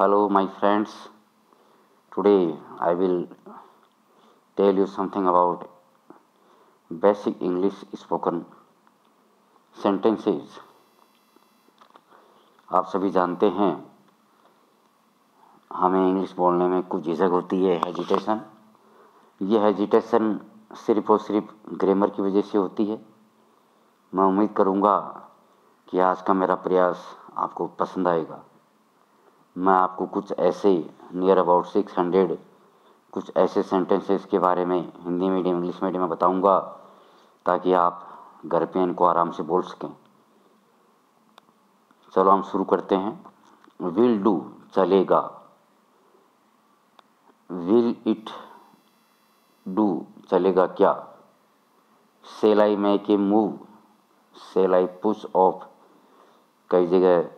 Hello, my friends. Today I will tell you something about basic English spoken sentences. आप सभी जानते हैं हमें इंग्लिश बोलने में कुछ झिझक होती है, हेजिटेशन। ये हेजिटेशन सिर्फ और सिर्फ ग्रामर की वजह से होती है। मैं उम्मीद करूँगा कि आज का मेरा प्रयास आपको पसंद आएगा। मैं आपको कुछ ऐसे नियर अबाउट 600 कुछ ऐसे सेंटेंसेस के बारे में हिंदी मीडियम इंग्लिश मीडियम में बताऊंगा ताकि आप घर पे इनको आराम से बोल सकें। चलो हम शुरू करते हैं। विल डू चलेगा, विल इट डू चलेगा क्या, shall I make a move, shall I push off. कई जगह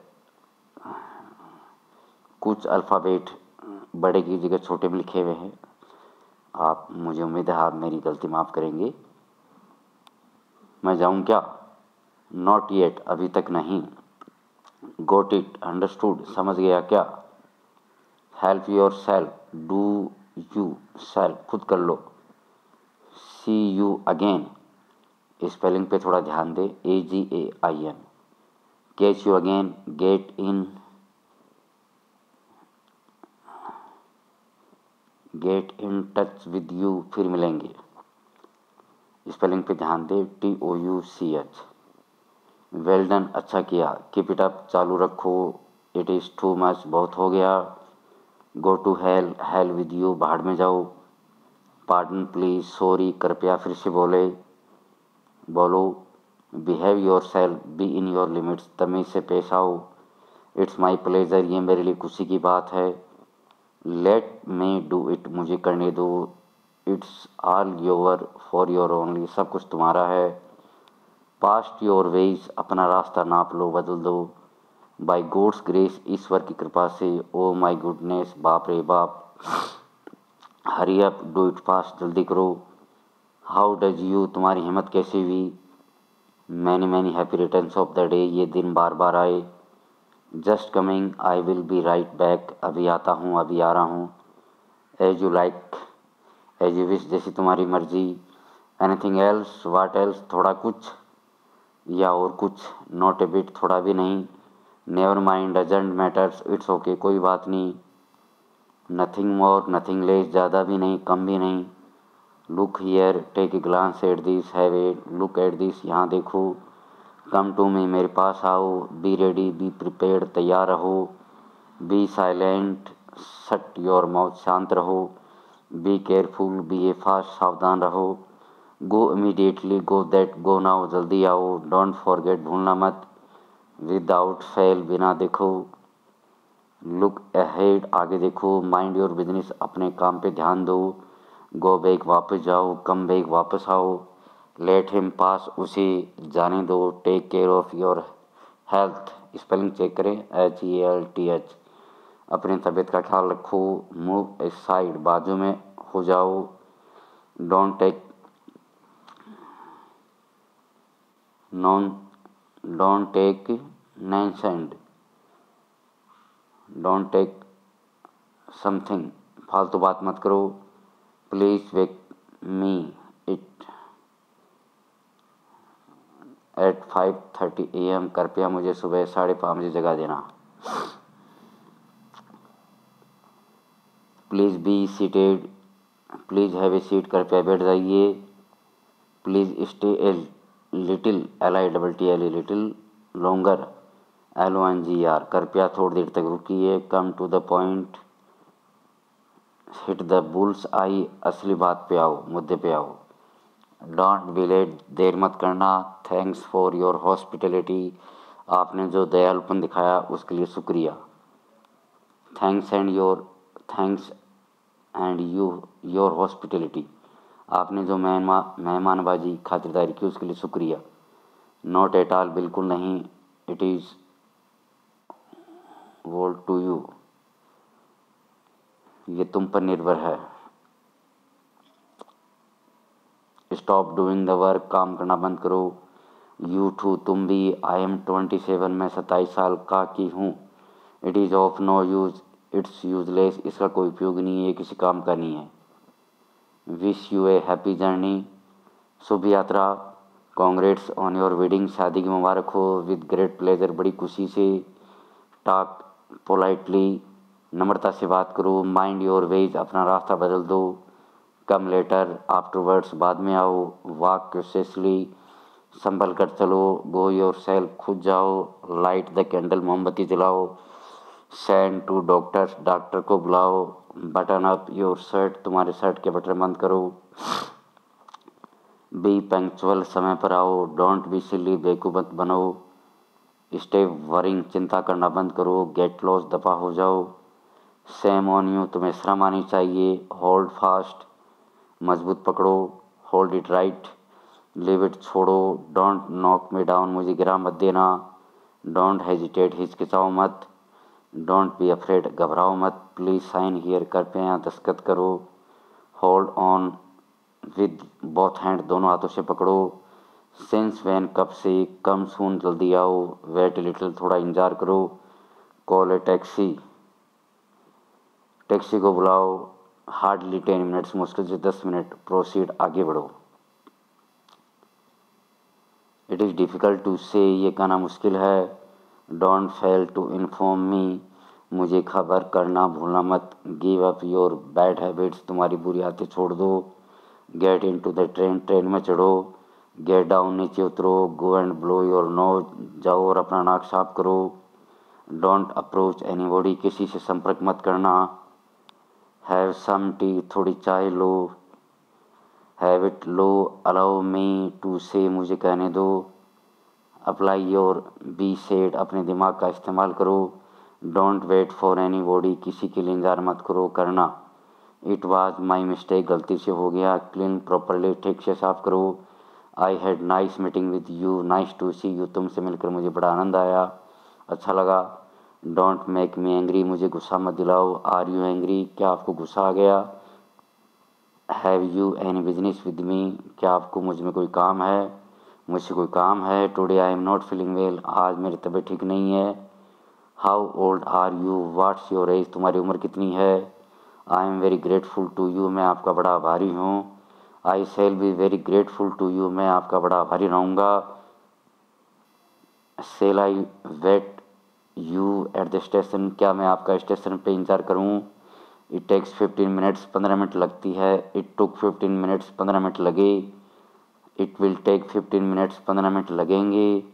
कुछ अल्फ़ाबेट बड़े की जगह छोटे में लिखे हुए हैं। आप मुझे उम्मीद है आप मेरी गलती माफ़ करेंगे। मैं जाऊं क्या, नॉट येट अभी तक नहीं, गोट इट अंडरस्टूड समझ गया क्या, help your self do you self खुद कर लो, सी यू अगेन स्पेलिंग पे थोड़ा ध्यान दे, AGAIN, catch you again get in touch with you फिर मिलेंगे, स्पेलिंग पे ध्यान दे, TOUCH, वेल डन अच्छा किया, कीप इट अप चालू रखो, इट इज़ टू मच बहुत हो गया, go to hell hell with you बाहर में जाओ, पार्डन प्लीज सॉरी कृपया फिर से बोलो, behave your self be in your limits तमीज़ से पेश आओ, इट्स माई प्लेजर ये मेरे लिए खुशी की बात है, लेट मी डू इट मुझे करने दो, it's all your for your only सब कुछ तुम्हारा है, पास्ट योर वेज अपना रास्ता नाप लो बदल दो, बाय गॉड्स ग्रेस ईश्वर की कृपा से, ओ माय गुडनेस बाप रे बाप, hurry up do it fast जल्दी करो, हाउ डज यू तुम्हारी हिम्मत कैसी हुई, many many happy returns of the day ये दिन बार बार आए, just coming I will be right back अभी आता हूँ अभी आ रहा हूँ, as you like as you wish जैसी तुम्हारी मर्जी, एनीथिंग एल्स वाट एल्स थोड़ा कुछ या और कुछ, नॉट ए बिट थोड़ा भी नहीं, never mind doesn't matters it's okay कोई बात नहीं, नथिंग मोर नथिंग लेस ज़्यादा भी नहीं कम भी नहीं, look here take a glance at this have a look at this यहाँ देखो, कम टू मी मेरे पास आओ, बी रेडी बी प्रिपेयर्ड तैयार रहो, be silent shut your mouth शांत रहो, be careful be a fast सावधान रहो, go immediately go that go now जल्दी आओ, डोंट फॉरगेट भूलना मत, विदाउट फेल बिना देखो, लुक अहेड आगे देखो, माइंड योर बिजनेस अपने काम पे ध्यान दो, गो बैक वापस जाओ, कम बैक वापस आओ, लेट हिम पास उसे जाने दो, take care of your health spelling check करें, HELTH, अपनी तबीयत का ख्याल रखो, मूव साइड बाजू में हो जाओ, don't take nonsense don't take something फालतू बात मत करो, please wake me it at 5:30 AM कृपया मुझे सुबह 5:30 बजे जगा देना, please be seated please have a seat कृपया बैठ जाइए, please stay a little LITTLE little longer LONGR कृपया थोड़ी देर तक रुकिए, come to the point hit the bull's eye असली बात पे आओ मुद्दे पे आओ, डोंट बी लेट देर मत करना, थैंक्स फॉर योर हॉस्पिटलिटी आपने जो दयालुपन दिखाया उसके लिए शुक्रिया, थैंक्स एंड योर हॉस्पिटलिटी आपने जो मेहमानबाजी खातिरदारी की उसके लिए शुक्रिया, नॉट एट ऑल बिल्कुल नहीं, इट इज़ वोल टू यू ये तुम पर निर्भर है, स्टॉप डूइंग द वर्क काम करना बंद करो, यू टू तुम भी, I am 27 मैं 27 साल का की हूँ, it is of no use it's useless, इसका कोई उपयोग नहीं है, किसी काम का नहीं है। Wish you a happy journey, शुभ यात्रा। कॉन्ग्रेट्स ऑन योर वेडिंग, शादी की मुबारक हो। विद ग्रेट प्लेजर, बड़ी खुशी से। टॉक पोलाइटली, नम्रता से बात करो। माइंड योर वेज, अपना रास्ता बदल दो। कम लेटर, आफ्टरवर्ड्स, बाद में आओ। वॉक कैशियसली, संभल कर चलो। गो योर सेल्फ, खुद जाओ। लाइट द कैंडल, मोमबत्ती जलाओ। सेंड टू डॉक्टर, डॉक्टर को बुलाओ। बटन अप योर शर्ट, तुम्हारे शर्ट के बटन बंद करो। बी पंक्चुअल, समय पर आओ। डोंट बी सिली, बेवकूफ मत बनो। स्टे वरिंग, चिंता करना बंद करो। गेट लॉस, दफा हो जाओ। सेम ऑन यू, तुम्हें शर्म आनी चाहिए। होल्ड फास्ट, मजबूत पकड़ो। Hold it right, leave it, छोड़ो। डोंट नॉक मी डाउन, मुझे गिरा मत देना। डोंट हेजिटेट, हिचकिचाओ मत। डोंट बी अफ्रेड, घबराओ मत। प्लीज साइन हियर, कर पे यहाँ दस्तखत करो। Hold on with both hand, दोनों हाथों से पकड़ो। सिंस वैन, कब से। कम सून, जल्दी आओ। वेट लिटिल, थोड़ा इंतजार करो। कॉल ए टैक्सी, टैक्सी को बुलाओ। हार्डली 10 मिनट्स, मुश्किल से 10 मिनट। प्रोसीड, आगे बढ़ो। इट इज़ डिफ़िकल्ट टू से, ये कहना मुश्किल है। Don't fail to inform me, मुझे खबर करना भूलना मत। Give up your bad habits, तुम्हारी बुरी आदतें छोड़ दो। Get in to the train, train में चढ़ो। गेट डाउन, नीचे उतरो। Go and blow your nose, जाओ और अपना नाक साफ करो। डोंट अप्रोच एनीबॉडी, किसी से संपर्क मत करना। हैव सम टी, थोड़ी चाय लो। हैव इट लो। अलाउ मी टू से, मुझे कहने दो। अप्लाई योर बी सेड, अपने दिमाग का इस्तेमाल करो। डोंट वेट फॉर एनीबॉडी, किसी के लिए इंतजार मत करो करना। इट वाज माई मिस्टेक, गलती से हो गया। क्लीन प्रॉपरली, ठीक से साफ करो। I had nice meeting with you, nice to see you, तुमसे मिलकर मुझे बड़ा आनंद आया, अच्छा लगा। डोंट मेक मी एंग्री, मुझे गुस्सा मत दिलाओ। आर यू एंग्री, क्या आपको गुस्सा आ गया। Have you any business with me, क्या आपको मुझ में कोई काम है, मुझसे कोई काम है। Today I am not feeling well, आज मेरी तबीयत ठीक नहीं है। How old are you, what's your age, तुम्हारी उम्र कितनी है। I am very grateful to you, मैं आपका बड़ा आभारी हूँ। I shall be very grateful to you, मैं आपका बड़ा आभारी रहूँगा। Shall I wait you at the station, क्या मैं आपका स्टेशन पे इंतजार करूँ। इट टेक्स 15 मिनट्स, 15 मिनट लगती है। इट टुक 15 मिनट्स, 15 मिनट लगे। It will take 15 minutes, 15 minute लगेंगे।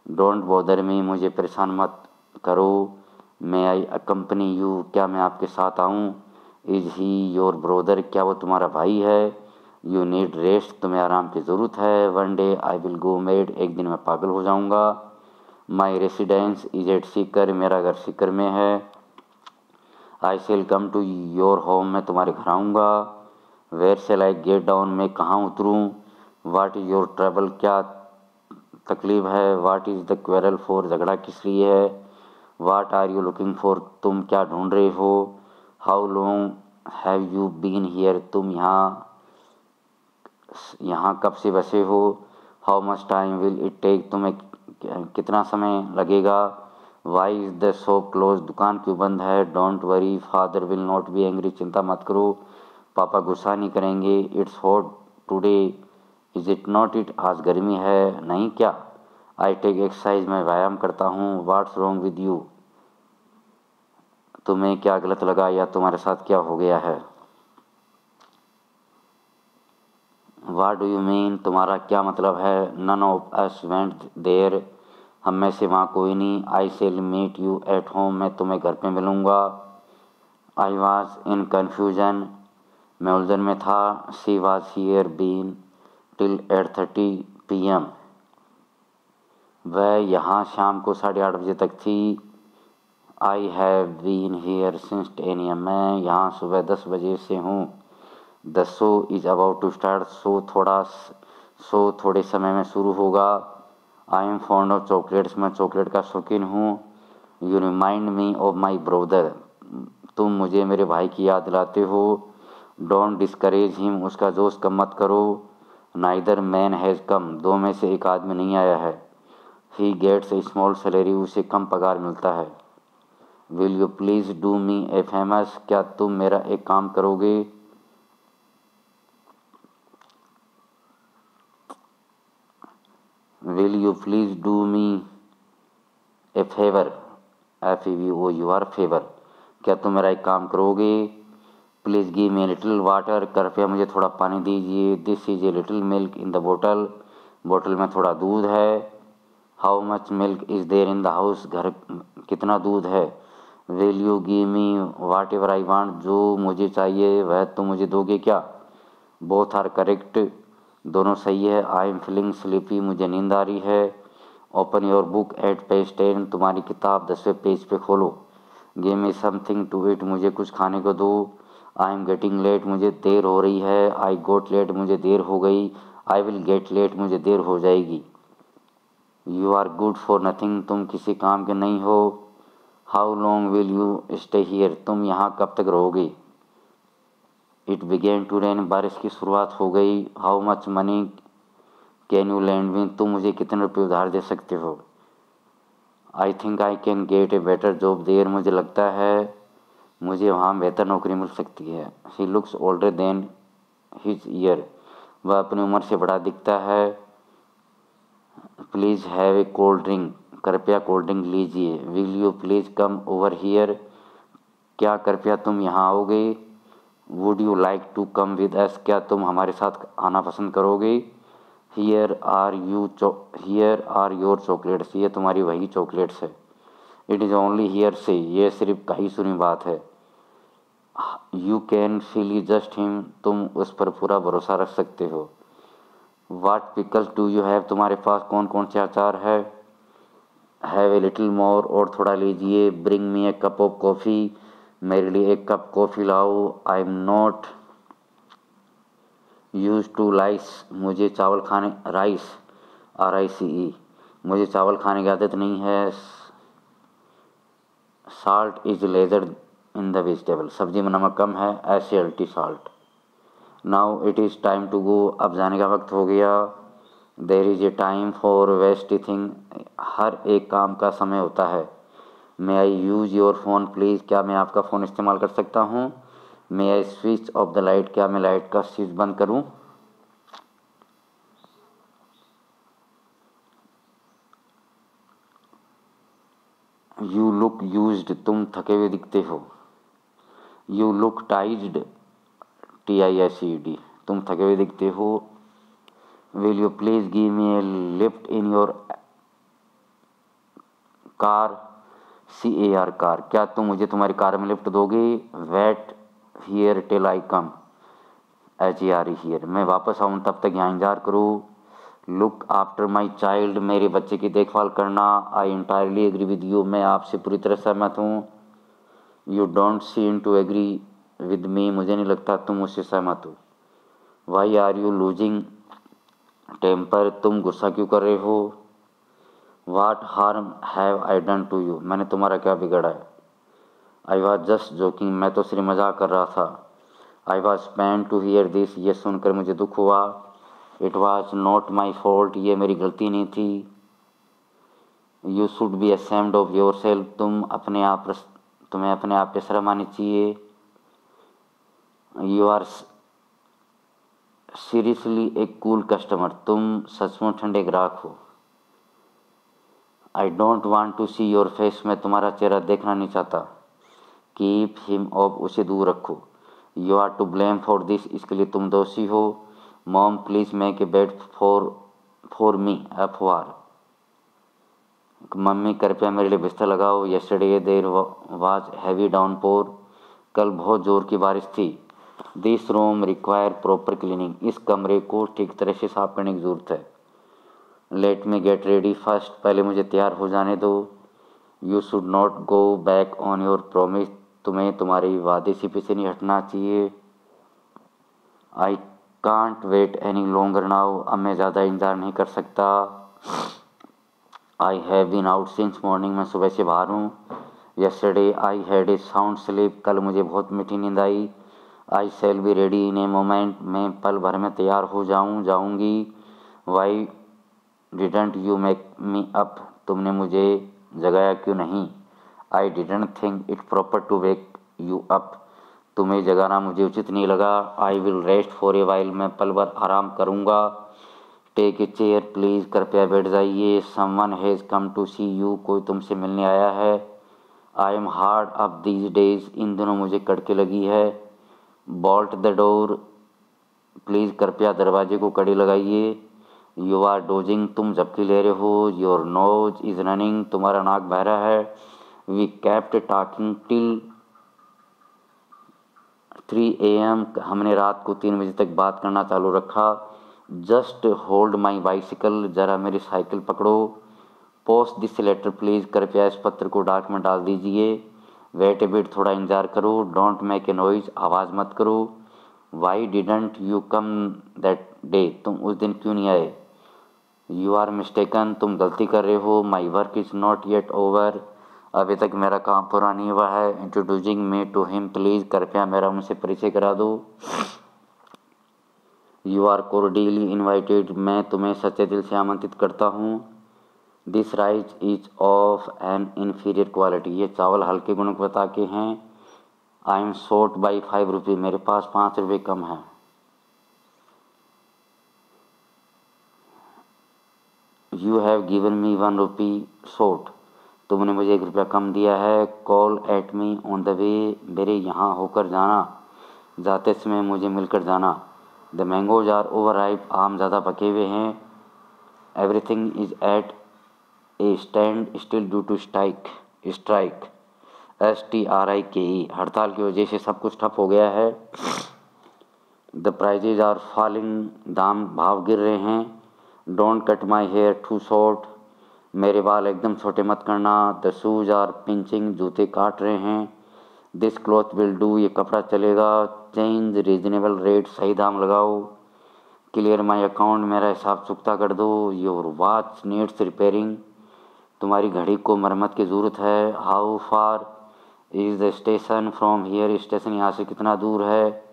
डोंट बॉदर मी, मुझे परेशान मत करो। मे आई अकम्पनी यू, क्या मैं आपके साथ आऊँ। इज़ ही योर ब्रोदर, क्या वो तुम्हारा भाई है। यू नीड रेस्ट, तुम्हें आराम की ज़रूरत है। One day I will go mad, एक दिन मैं पागल हो जाऊँगा। My residence is at Sikar, मेरा घर सीकर में है। I shall come to your home, मैं तुम्हारे घर आऊँगा। Where shall I get down, मैं कहाँ उतरूँ। वाट इज़ योर ट्रबल, क्या तकलीफ है। What is the quarrel for, झगड़ा किस लिए है। What are you looking for, तुम क्या ढूंढ रहे हो। How long have you been here, तुम यहाँ कब से बसे हो। How much time will it take, तुम्हें कितना समय लगेगा। Why is the shop close, दुकान क्यों बंद है। Don't worry father will not be angry, चिंता मत करो, पापा गुस्सा नहीं करेंगे। It's hot today is it not it, आज गर्मी है नहीं क्या। आई टेक एक्सरसाइज, मैं व्यायाम करता हूँ। वाट्स रॉन्ग विद यू, तुम्हें क्या गलत लगा या तुम्हारे साथ क्या हो गया है। वाट डू यू मीन, तुम्हारा क्या मतलब है। None of us went there, हम में से वहाँ कोई नहीं। I shall meet you at home, मैं तुम्हें घर पे मिलूँगा। आई वॉज इन कन्फ्यूजन, मैं उलझन में था। She was here been till 8:30 PM, वह यहाँ शाम को 8:30 बजे तक थी। I have been here since 10 AM, मैं यहाँ सुबह 10 बजे से हूँ। The show is about to start, show थोड़े समय में शुरू होगा। I am fond of chocolates, मैं चॉकलेट का शौकीन हूँ। You remind me of my brother, तुम मुझे मेरे भाई की याद दिलाते हो। डोंट डिस्करेज हिम, उसका जोश कम मत करो। नाइदर मैन हैज़ कम, दो में से एक आदमी नहीं आया है। He gets a small salary, उसे कम पगार मिलता है। Will you please do me a famous, क्या तुम मेरा एक काम करोगे। Will you please do me a favour, FEVOUR favour, क्या तुम मेरा एक काम करोगे। Please give me little water, कृपया मुझे थोड़ा पानी दीजिए। This is a little milk in the बोतल, बोतल में थोड़ा दूध है। How much milk is there in the house, घर कितना दूध है। Will you give me whatever I want, जो मुझे चाहिए वह तुम मुझे दोगे क्या। बोथ आर करेक्ट, दोनों सही है। आई एम फीलिंग स्लीपी, मुझे नींद आ रही है। Open your book at page 10, तुम्हारी किताब 10वें पेज पे खोलो। Give me something to eat, मुझे कुछ खाने को दो। आई एम गेटिंग लेट, मुझे देर हो रही है। आई गोट लेट, मुझे देर हो गई। आई विल गेट लेट, मुझे देर हो जाएगी। You are good for nothing, तुम किसी काम के नहीं हो। How long will you stay here, तुम यहाँ कब तक रहोगे। इट बिगेन टू रेन, बारिश की शुरुआत हो गई। How much money can you lend me, तुम मुझे कितने रुपये उधार दे सकते हो। I think I can get a better job there, मुझे लगता है मुझे वहाँ बेहतर नौकरी मिल सकती है। He looks older than his year, वह अपनी उम्र से बड़ा दिखता है। Please have a cold drink, कृपया कोल्ड ड्रिंक लीजिए। Will you please come over here, क्या कृपया तुम यहाँ आओगे। Would you like to come with us, क्या तुम हमारे साथ आना पसंद करोगे। हियर आर योर चॉकलेट्स, ये तुम्हारी वही चॉकलेट्स है। इट इज़ ओनली हियर से, ये सिर्फ कही सुनी बात है। You can feel just him, तुम उस पर पूरा भरोसा रख सकते हो। वाट पिकल्स डू यू हैव, तुम्हारे पास कौन कौन से अचार है। हैव ए लिटिल मोर, और थोड़ा लीजिए। Bring me a cup of coffee, मेरे लिए एक कप कॉफ़ी लाओ। I am not use to rice, मुझे चावल खाने, राइस RICE, मुझे चावल खाने की आदत नहीं है। Salt is lesser in the vegetable, सब्जी में नमक कम है। SALT salt. Now it is time to go, अब जाने का वक्त हो गया। There is a time for west thing, हर एक काम का समय होता है। May I use your phone please, क्या मैं आपका फ़ोन इस्तेमाल कर सकता हूँ। May I switch off the light, क्या मैं लाइट का स्विच बंद करूँ। यू लुक यूज्ड, तुम थके हुए दिखते हो। यू लुक टाइज्ड, TISED, तुम थके हुए दिखते हो। Will you please give me a lift in your car, CAR car, क्या तुम मुझे तुम्हारी कार में लिफ्ट दोगे। Wait here till I come, HARE here, मैं वापस आऊँ तब तक यहाँ इंतजार करूँ। लुक आफ्टर माई चाइल्ड, मेरे बच्चे की देखभाल करना। I entirely agree with you, मैं आपसे पूरी तरह सहमत हूँ। You don't seem to agree with me, मुझे नहीं लगता तुम मुझसे सहमत हो। Why are you losing temper, तुम गुस्सा क्यों कर रहे हो। What harm have I done to you, मैंने तुम्हारा क्या बिगाड़ा है। आई वॉज जस्ट जोकिंग, मैं तो सिर्फ मजाक कर रहा था। I was pain to hear this, ये सुनकर मुझे दुख हुआ। It was not my fault, ये मेरी गलती नहीं थी। You should be ashamed of yourself, तुम्हें अपने आप पे शर्म आनी चाहिए। You are seriously a cool customer, तुम सचमुच ठंडे ग्राहक हो। I don't want to see your face, मैं तुम्हारा चेहरा देखना नहीं चाहता। कीप हिम ऑफ, उसे दूर रखो। You are to blame for this, इसके लिए तुम दोषी हो। Mom please make a bed for me, FOR, मम्मी कृपया मेरे लिए बिस्तर लगाओ। Yesterday there was heavy downpour, कल बहुत ज़ोर की बारिश थी। This room require proper cleaning, इस कमरे को ठीक तरह से साफ करने की ज़रूरत है। Let me get ready first, पहले मुझे तैयार हो जाने दो। You should not go back on your promise, तुम्हें तुम्हारे वादे से पीछे नहीं हटना चाहिए। I can't wait any longer now, अब मैं ज़्यादा इंतज़ार नहीं कर सकता। I have been out since morning, मैं सुबह से बाहर हूँ। Yesterday I had a sound sleep, कल मुझे बहुत मीठी नींद आई। I shall be ready in a moment, मैं पल भर में तैयार हो जाऊँगी। Why didn't you make me up, तुमने मुझे जगाया क्यों नहीं। I didn't think it proper to wake you up, तुम्हें जगाना मुझे उचित नहीं लगा। I will rest for a while, मैं पल भर आराम करूँगा। टेक ए चेयर प्लीज़, कृपया बैठ जाइए। Someone has come to see you, कोई तुमसे मिलने आया है। I am hard up these days, इन दिनों मुझे कड़के लगी है। बोल्ट द डोर प्लीज़, कृपया दरवाजे को कड़ी लगाइए। यू आर डोजिंग, तुम झपकी ले रहे हो। योर नोज इज़ रनिंग, तुम्हारा नाक बह रहा है। We kept talking till 3 AM, हमने रात को 3 बजे तक बात करना चालू रखा। जस्ट होल्ड माई बाइसिकल, ज़रा मेरी साइकिल पकड़ो। पोस्ट दिस लेटर प्लीज़, कृपया इस पत्र को डाक में डाल दीजिए। वेट ए बिट, थोड़ा इंतजार करो। डोंट मेक ए नॉइज, आवाज़ मत करो। Y didn't you come that day, तुम उस दिन क्यों नहीं आए। यू आर मिस्टेकन, तुम गलती कर रहे हो। My work is not yet over, अभी तक मेरा काम पूरा नहीं हुआ है। Introducing me to him please, कृपया मेरा उनसे परिचय करा दो। यू आर कोर्डियली इन्वाइटेड, मैं तुम्हें सच्चे दिल से आमंत्रित करता हूँ। This rice is of N inferior quality, ये चावल हल्के गुणवत्ता के हैं। आई एम शॉर्ट बाई 5 रुपये, मेरे पास 5 रुपये कम है। You have given me 1 rupee short, तुमने मुझे 1 रुपया कम दिया है। Call at me on the way, मेरे यहाँ होकर जाना, जाते समय मुझे मिलकर जाना। The mangoes are over ripe, आम ज़्यादा पके हुए हैं। Everything is at a standstill due to strike, STRIKE, हड़ताल की वजह से सब कुछ ठप हो गया है। द प्राइजेज आर फॉलिंग, दाम भाव गिर रहे हैं। Don't cut my hair too short, मेरे बाल एकदम छोटे मत करना। द शूज आर पिंचिंग, जूते काट रहे हैं। दिस क्लॉथ विल डू, ये कपड़ा चलेगा। चेंज रीजनेबल रेट, सही दाम लगाओ। क्लियर माई अकाउंट, मेरा हिसाब चुकता कर दो। योर वॉच नीड्स रिपेयरिंग, तुम्हारी घड़ी को मरम्मत की ज़रूरत है। How far is the station from here, station यहाँ से कितना दूर है।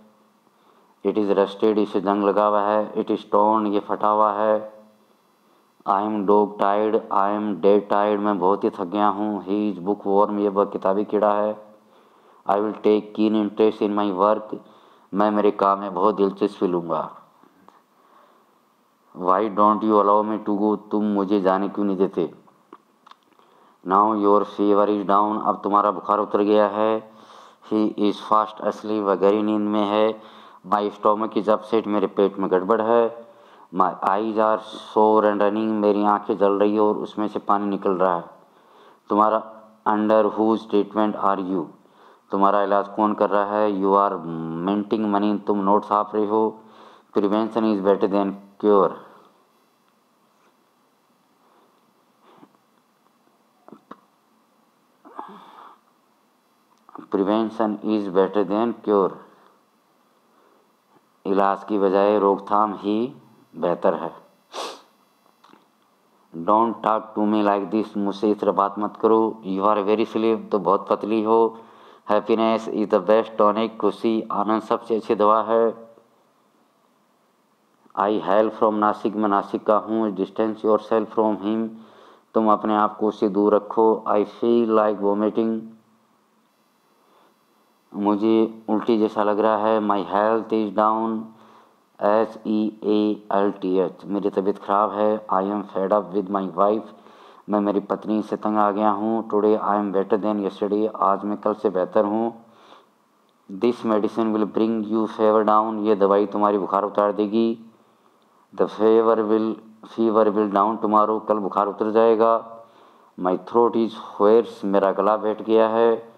इट इज़ रस्टेड, इसे जंग लगा हुआ है। इट इज़ टोर्न, ये फटा हुआ है। I M dog tired, I am dead tired, मैं बहुत ही थक गया हूँ। ही इज़ बुक वॉर्म, ये वह किताबी कीड़ा है। I will take keen interest in my work, मैं मेरे काम में बहुत दिलचस्पी लूँगा। Why don't you allow me to go, तुम मुझे जाने क्यों नहीं देते। Now your fever is down, अब तुम्हारा बुखार उतर गया है। ही इज़ फास्ट असली, वह गहरी नींद में है। माई स्टोमक इज अपसेट, मेरे पेट में गड़बड़ है। माई आईज आर सोर एंड रनिंग, मेरी आंखें जल रही है और उसमें से पानी निकल रहा है। तुम्हारा under whose treatment are you, तुम्हारा इलाज कौन कर रहा है। यू आर मिंटिंग मनी, तुम नोट छाप रहे हो। Prevention is better than cure, prevention is better than cure, इलाज की बजाय रोकथाम ही बेहतर है। Don't talk to me like this, मुझसे इस तरह बात मत करो। यू आर वेरी स्लिम, तो बहुत पतली हो। Happiness is the best tonic, खुशी आनंद सबसे अच्छी दवा है। आई हेल फ्रॉम नासिक, मैं नासिक का हूँ। Distance your self from him, तुम अपने आप को उससे दूर रखो। आई फील लाइक वोमिटिंग, मुझे उल्टी जैसा लग रहा है। My health is down, SEALTH, मेरी तबीयत ख़राब है। I am fed up with my wife, मैं मेरी पत्नी से तंग आ गया हूँ। Today I am better than yesterday, आज मैं कल से बेहतर हूँ। This medicine will bring you favour down, ये दवाई तुम्हारी बुखार उतार देगी। The fever will down tomorrow, कल बुखार उतर जाएगा। माई थ्रोट इज़ होयर्स, मेरा गला बैठ गया है।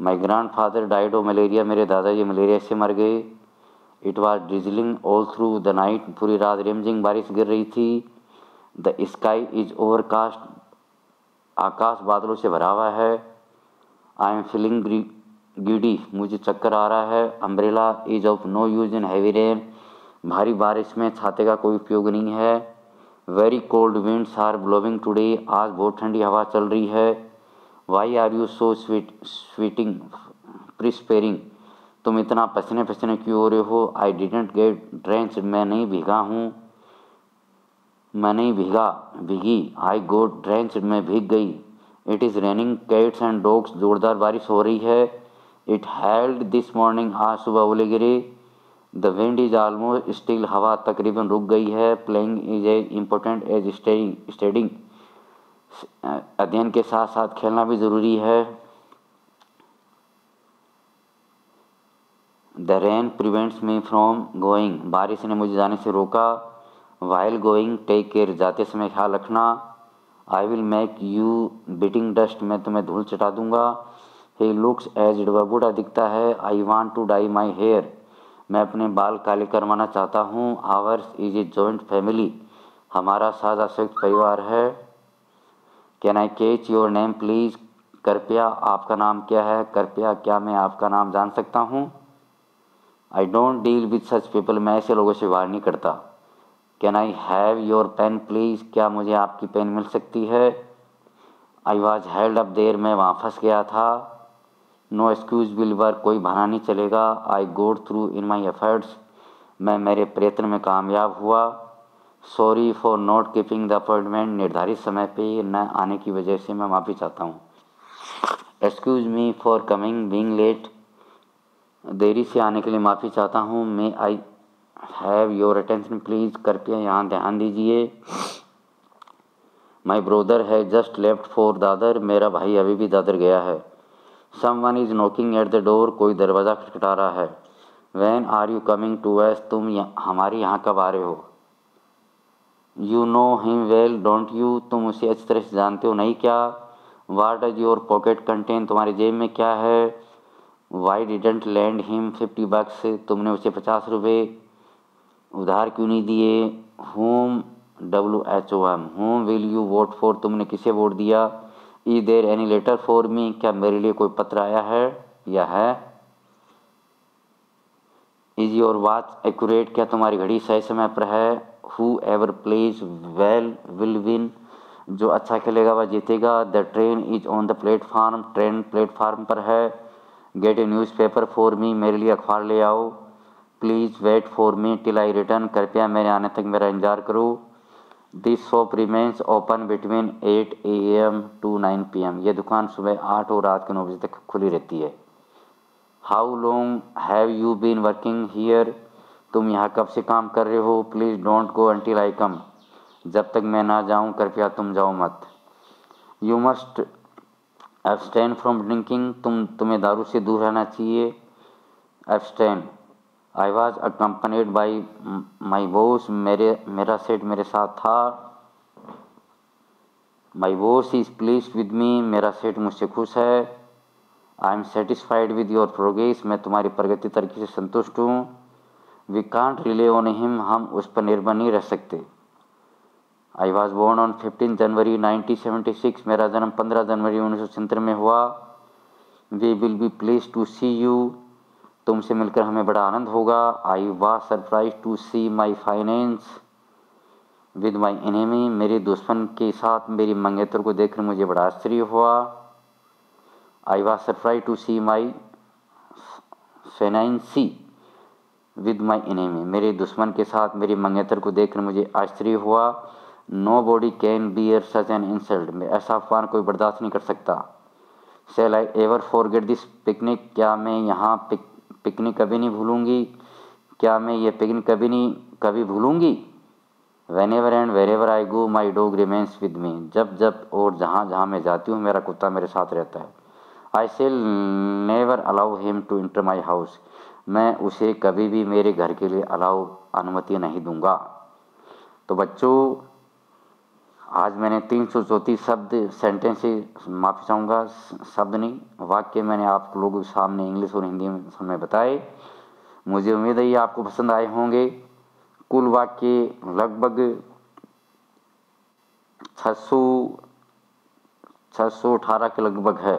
My grand father died of malaria, मेरे दादाजी मलेरिया से मर गए। It was drizzling all through the night, पूरी रात रिमझिम बारिश गिर रही थी। द स्काई इज ओवरकास्ट, आकाश बादलों से भरा हुआ है। आई एम फीलिंग गिडी, मुझे चक्कर आ रहा है। Umbrella is of no use in heavy rain, भारी बारिश में छाते का कोई उपयोग नहीं है। Very cold winds are blowing today, आज बहुत ठंडी हवा चल रही है। Why are you so sweating perspiring, तुम इतना पसीने पसीने क्यों हो रहे हो। आई डिडेंट गेट ड्रेंच, मैं नहीं भीगा हूँ, मैं नहीं भीगी। आई गोट ड्रेंच, मैं भीग गई। It is raining cats and dogs, जोरदार बारिश हो रही है। इट हेल्ड दिस मॉर्निंग, आज सुबह ओले गिरे। The wind is almost still, हवा तकरीबन रुक गई है। Playing is as important as studying, अध्ययन के साथ साथ खेलना भी ज़रूरी है। The rain prevents me from going, बारिश ने मुझे जाने से रोका। वाइल गोइंग टेक केयर, जाते समय ख्याल रखना। I will make you beating dust, मैं तुम्हें धूल चटा दूंगा। ही लुक्स एज, वह बूढ़ा दिखता है। I want to dye my hair, मैं अपने बाल काले करवाना चाहता हूँ। Ours is a joint family, हमारा साझा संयुक्त परिवार है। Can I catch your name please, कृपया आपका नाम क्या है। कृपया क्या मैं आपका नाम जान सकता हूँ। I don't deal with such people, मैं ऐसे लोगों से वार नहीं करता। Can I have your pen please, क्या मुझे आपकी पेन मिल सकती है। I was held up there, मैं वहाँ फंस गया था। नो एक्सक्यूज विल वर्क, कोई बहाना नहीं चलेगा। आई गोड थ्रू इन माई एफर्ट्स, मैं मेरे प्रयत्न में कामयाब हुआ। Sorry for not keeping the appointment, निर्धारित समय पे न आने की वजह से मैं माफ़ी चाहता हूँ। Excuse me for coming being late, देरी से आने के लिए माफ़ी चाहता हूँ। May I have your attention please, कृपया यहाँ ध्यान दीजिए। माई ब्रोदर है जस्ट लेफ्ट फॉर दादर, मेरा भाई अभी भी दादर गया है। Someone is knocking at the door, कोई दरवाज़ा खटखटा रहा है। When are you coming to us, तुम हमारे यहाँ कब आ रहे हो। You know him well don't you, तुम उसे अच्छी तरह से जानते हो नहीं क्या। What does your pocket contain, तुम्हारी जेब में क्या है। Why didn't land him 50 bucks, तुमने उसे 50 रुपये उधार क्यों नहीं दिए। Whom WHOM, whom will you vote for, तुमने किसे वोट दिया। Is there any letter for me, क्या मेरे लिए कोई पत्र आया है या है। इज योर वॉच एक्यूरेट, क्या तुम्हारी घड़ी सही समय पर है। Whoever plays well will win, जो अच्छा खेलेगा वह जीतेगा। The train is on the platform, train platform पर है। Get a newspaper for me, मेरे लिए अखबार ले आओ। Please wait for me till I return, कृपया मेरे आने तक मेरा इंतजार करो। This shop remains open between 8 AM to 9 PM, यह दुकान सुबह 8 और रात के 9 बजे तक खुली रहती है। How long have you been working here, तुम यहाँ कब से काम कर रहे हो। Please don't go until I come, जब तक मैं ना जाऊँ कृपया तुम जाओ मत। You must abstain from drinking, तुम्हें दारू से दूर रहना चाहिए। Abstain. I was accompanied by my boss, मेरा सेठ मेरे साथ था। My boss is pleased with me, मेरा सेठ मुझसे खुश है। I am satisfied with your progress, मैं तुम्हारी प्रगति तरीके से संतुष्ट हूँ। We can't rely on him, हम उस पर निर्भर नहीं रह सकते। I was born on 15 January 1976, मेरा जन्म 15 जनवरी 1977 में हुआ। We will be please to see you, तुमसे मिलकर हमें बड़ा आनंद होगा। I was surprise to see my finance with my enemy, मेरे दुश्मन के साथ मेरी मंगेतर को देखकर मुझे बड़ा आश्चर्य हुआ। I was surprise to see my fiancee with my enemy, मेरे दुश्मन के साथ मेरी मंगेतर को देखकर मुझे आश्चर्य हुआ। Nobody can bear such an insult, मैं ऐसा अपमान कोई बर्दाश्त नहीं कर सकता। Shall I ever forget this picnic, क्या मैं यहाँ पिकनिक कभी नहीं भूलूंगी। क्या मैं ये पिकनिक कभी भूलूंगी। Whenever and wherever I go my dog remains with me, जब जब और जहाँ जहाँ मैं जाती हूँ मेरा कुत्ता मेरे साथ रहता है। I shall never allow him to enter my house, मैं उसे कभी भी मेरे घर के लिए अनुमति नहीं दूंगा। तो बच्चों, आज मैंने 334 शब्द सेंटेंस से माफ़ी चाहूँगा, शब्द नहीं वाक्य मैंने आप लोगों के सामने इंग्लिश और हिंदी में बताए। मुझे उम्मीद है ये आपको पसंद आए होंगे। कुल वाक्य लगभग 618 के लगभग है।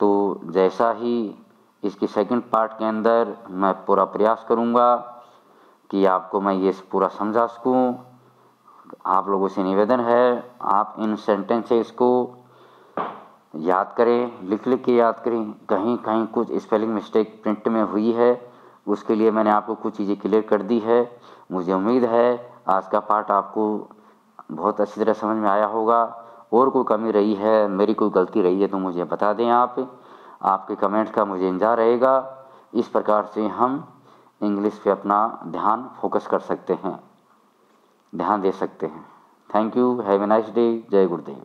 तो जैसा ही इसकी सेकंड पार्ट के अंदर मैं पूरा प्रयास करूँगा कि आपको मैं ये पूरा समझा सकूँ। आप लोगों से निवेदन है, आप इन सेंटेंसेस को याद करें, लिख के याद करें। कहीं कहीं कुछ स्पेलिंग मिस्टेक प्रिंट में हुई है, उसके लिए मैंने आपको कुछ चीज़ें क्लियर कर दी है। मुझे उम्मीद है आज का पार्ट आपको बहुत अच्छी तरह समझ में आया होगा और कोई कमी रही है, मेरी कोई गलती रही है तो मुझे बता दें आप। आपके कमेंट का मुझे इंतज़ार रहेगा। इस प्रकार से हम इंग्लिश पे अपना ध्यान फोकस कर सकते हैं, ध्यान दे सकते हैं। Thank you, have a nice day. जय गुरुदेव।